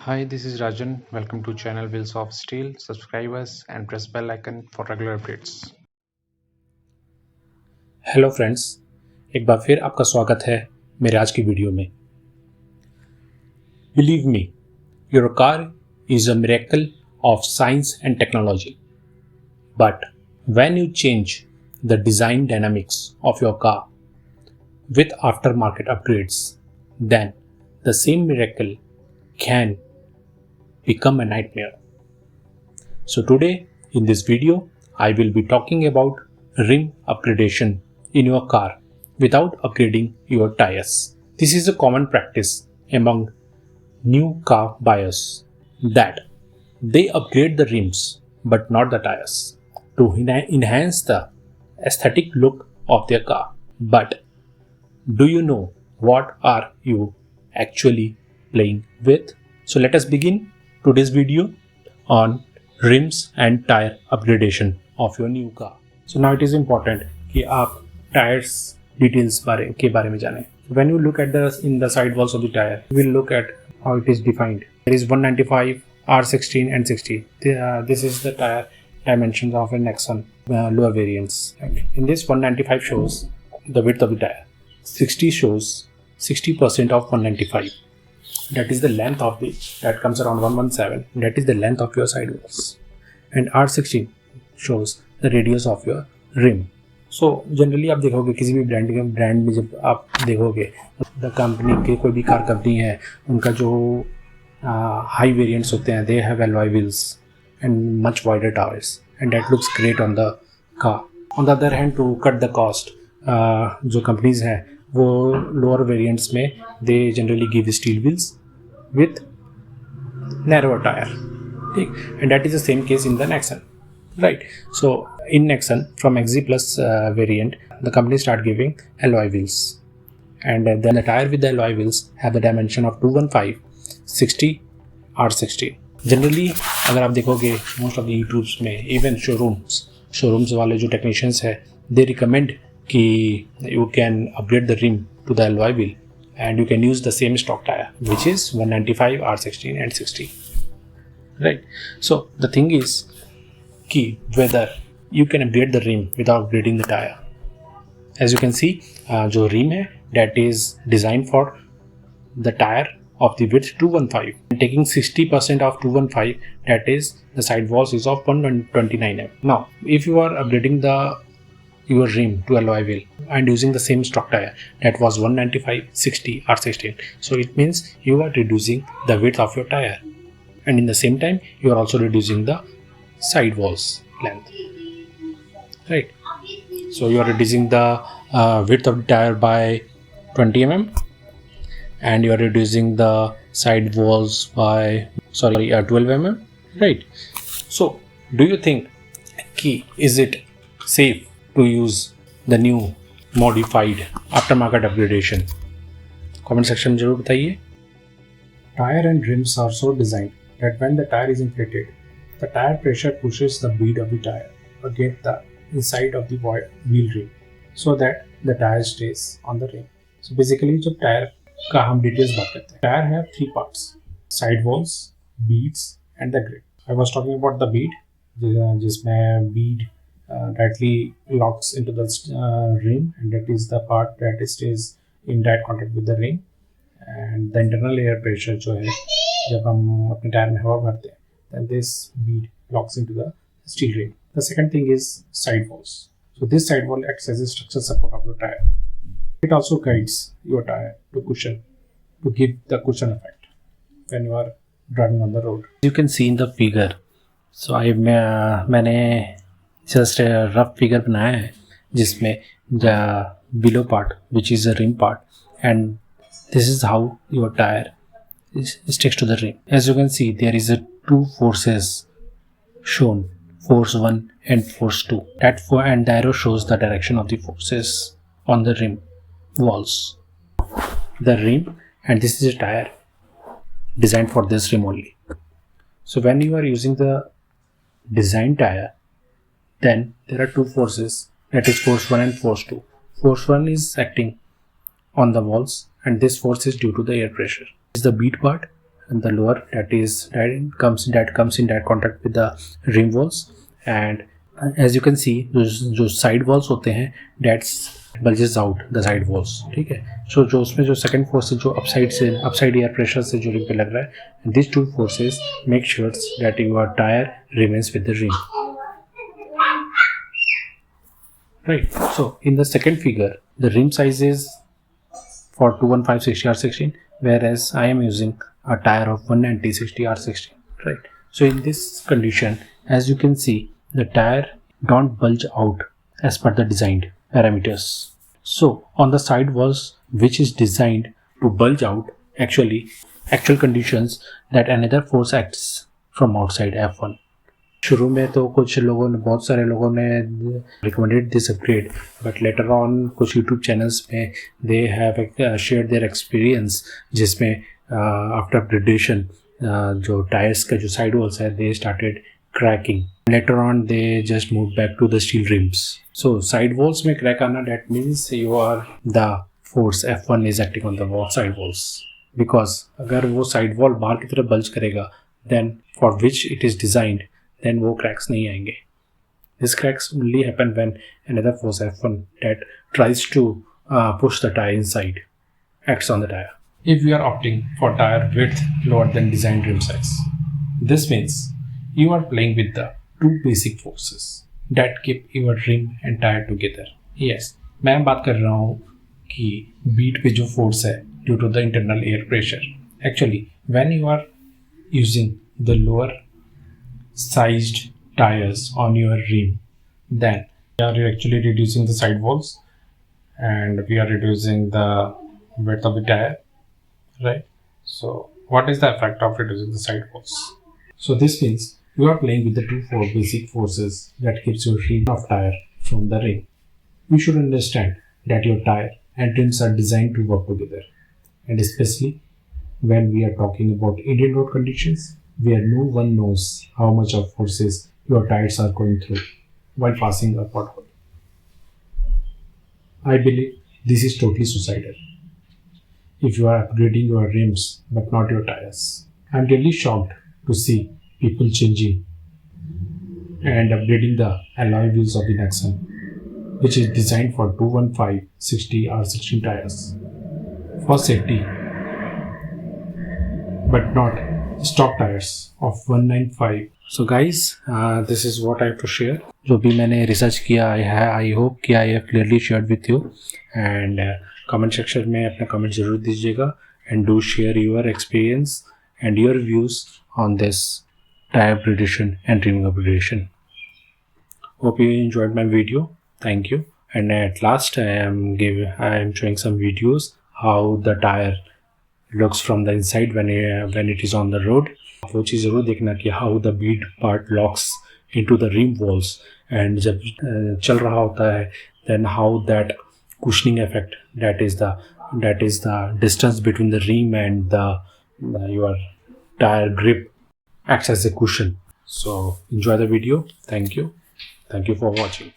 Hi, this is Rajan. Welcome to channel Wheels of Steel. Subscribe us and press bell icon for regular updates. Hello friends, एक बार फिर आपका स्वागत है मेरे आज की वीडियो में। Believe me, your car is a miracle of science and technology, but when you change the design dynamics of your car with aftermarket upgrades, then the same miracle can become a nightmare. So today in this video, I will be talking about rim upgradation in your car without upgrading your tires. This is a common practice among new car buyers that they upgrade the rims but not the tires to enhance the aesthetic look of their car. But do you know what are you actually playing with? So let us begin today's video on rims and tire upgradation of your new car. So now it is important कि आप tires details के बारे में जानें. When you look at in the sidewalls of the tire, we will look at how it is defined. There is 195, R16 and 60. This is the tire dimensions of a Nexon lower variants. In this 195 shows the width of the tire. 60 shows 60% of 195. That is the length of that comes around 117. That is the length of your sidewalls. And R16 shows the radius of your rim. So generally आप देखोगे किसी भी brand में जब आप देखोगे the company के कोई भी कार कंपनी है उनका जो हाई वेरिएंट्स होते हैं they have alloy wheels and much wider tyres and that looks great on the car. On the other hand to cut the cost जो कंपनीज हैं वो लोअर वेरिएंट्स में they generally give steel wheels with narrower tyre. ठीक, and that is the same case in the Nexon, right. So in Nexon from XZ Plus variant the company start giving alloy wheels and then the tire with the alloy wheels have the dimension of 215, 60, R16. Generally अगर आप देखोगे most of the YouTubes में even showrooms वाले जो technicians है दे recommend कि you can upgrade the rim to the alloy wheel and you can use the same stock tire which is 195, R16 and 60, right. So the thing is कि whether you can upgrade the rim without upgrading the tire. As you can see जो rim है that is designed for the tire of the width 215 and taking 60% of 215, that is the sidewalls is of 129 mm. Now if you are upgrading your rim to alloy wheel and using the same stock tire that was 195, 60, R16, so it means you are reducing the width of your tire and in the same time you are also reducing the sidewalls length, right. So you are reducing the width of the tire by 20 mm and you are reducing the sidewalls by 12 mm, right. So do you think is it safe to use the new modified aftermarket upgradation? Comment section में जरूर बताइए. Tire and rims are so designed that when the tire is inflated, the tire pressure pushes the bead of the tire against the inside of the wheel rim so that the tire stays on the rim. So basically जब tyre का हम details बात करते हैं, tyre have three parts: sidewalls, beads and the grid. I was talking about the bead जिसमें bead directly locks into the rim and that is the part that stays in direct contact with the rim, and the internal air pressure जो है जब हम अपने tyre में हवा भरते हैं then this bead locks into the steel rim. The second thing is sidewalls. So this sidewall acts as a structural support of your tire. It also guides your tire to give the cushion effect when you are driving on the road. You can see in the figure. So मैंने just rough figure बनाया है जिसमें the below part which is the rim part and this is how your tyre sticks to the rim. As you can see, there is a two forces shown, force 1 and force 2. And the arrow shows the direction of the forces on the rim walls. The rim, and this is a tire designed for this rim only. So when you are using the design tire, then there are two forces, that is force 1 and force 2. Force 1 is acting on the walls and this force is due to the air pressure. This is the bead part and the lower that comes in direct contact with the rim walls. And as you can see, जो side walls होते हैं, that's bulges out the side walls, ठीक है. So जो उसमें जो second force है, जो upside air pressure से जो rim पे लग रहा है, these two forces make sure that your tire remains with the rim. Right. So in the second figure, the rim size is for 215/60R16, whereas I am using a tire of 190/60R16. Right. So in this condition, as you can see, the tire don't bulge out as per the designed parameters. So on the side walls, which is designed to bulge out, actual conditions that another force acts from outside F1. शुरू में तो बहुत सारे लोगों ने recommended this upgrade, but later on कुछ YouTube channels में they have shared their experience, जिसमें after upgradation जो tires का जो side walls है, they started cracking. Later on they just moved back to the steel rims. So side walls में crack आना, that means the force F1 is acting on the side walls. Because अगर वो side wall बाहर की तरफ bulge करेगा, then for which it is designed, then वो cracks नहीं आएंगे. These cracks only happen when another force F1 that tries to push the tire inside acts on the tire. If we are opting for tire width lower than designed rim size, this means you are playing with the two basic forces that keep your rim and tire together. Yes, मैं बात कर रहा हूँ कि beat पे जो force है due to the internal air pressure. Actually, when you are using the lower sized tires on your rim, then we are actually reducing the side walls and we are reducing the width of the tire, right? So what is the effect of reducing the side walls? So this means you are playing with the four basic forces that keeps your rim of tire from the rim. You should understand that your tire and rims are designed to work together, and especially when we are talking about Indian road conditions, where no one knows how much of forces your tires are going through while passing a pothole. I believe this is totally suicidal. If you are upgrading your rims but not your tires, I am really shocked to see people changing and upgrading the alloy wheels of the Nexon, which is designed for 215/60R16 tires for safety, but not stock tires of 195. So guys, this is what I have to share. जो भी मैंने research किया, I hope कि I have clearly shared with you. And comment section में अपना comment ज़रूर दीजिएगा, and do share your experience and your views on this tire upgradation and trimming upgradation. Hope you enjoyed my video. Thank you. And at last I am showing some videos how the tire looks from the inside when it is on the road. वो चीज़ ज़रूर देखना कि how the bead part locks into the rim walls, and जब चल रहा होता है, then how that cushioning effect, that is the distance between the rim and your tire grip acts as a cushion. So enjoy the video. Thank you for watching.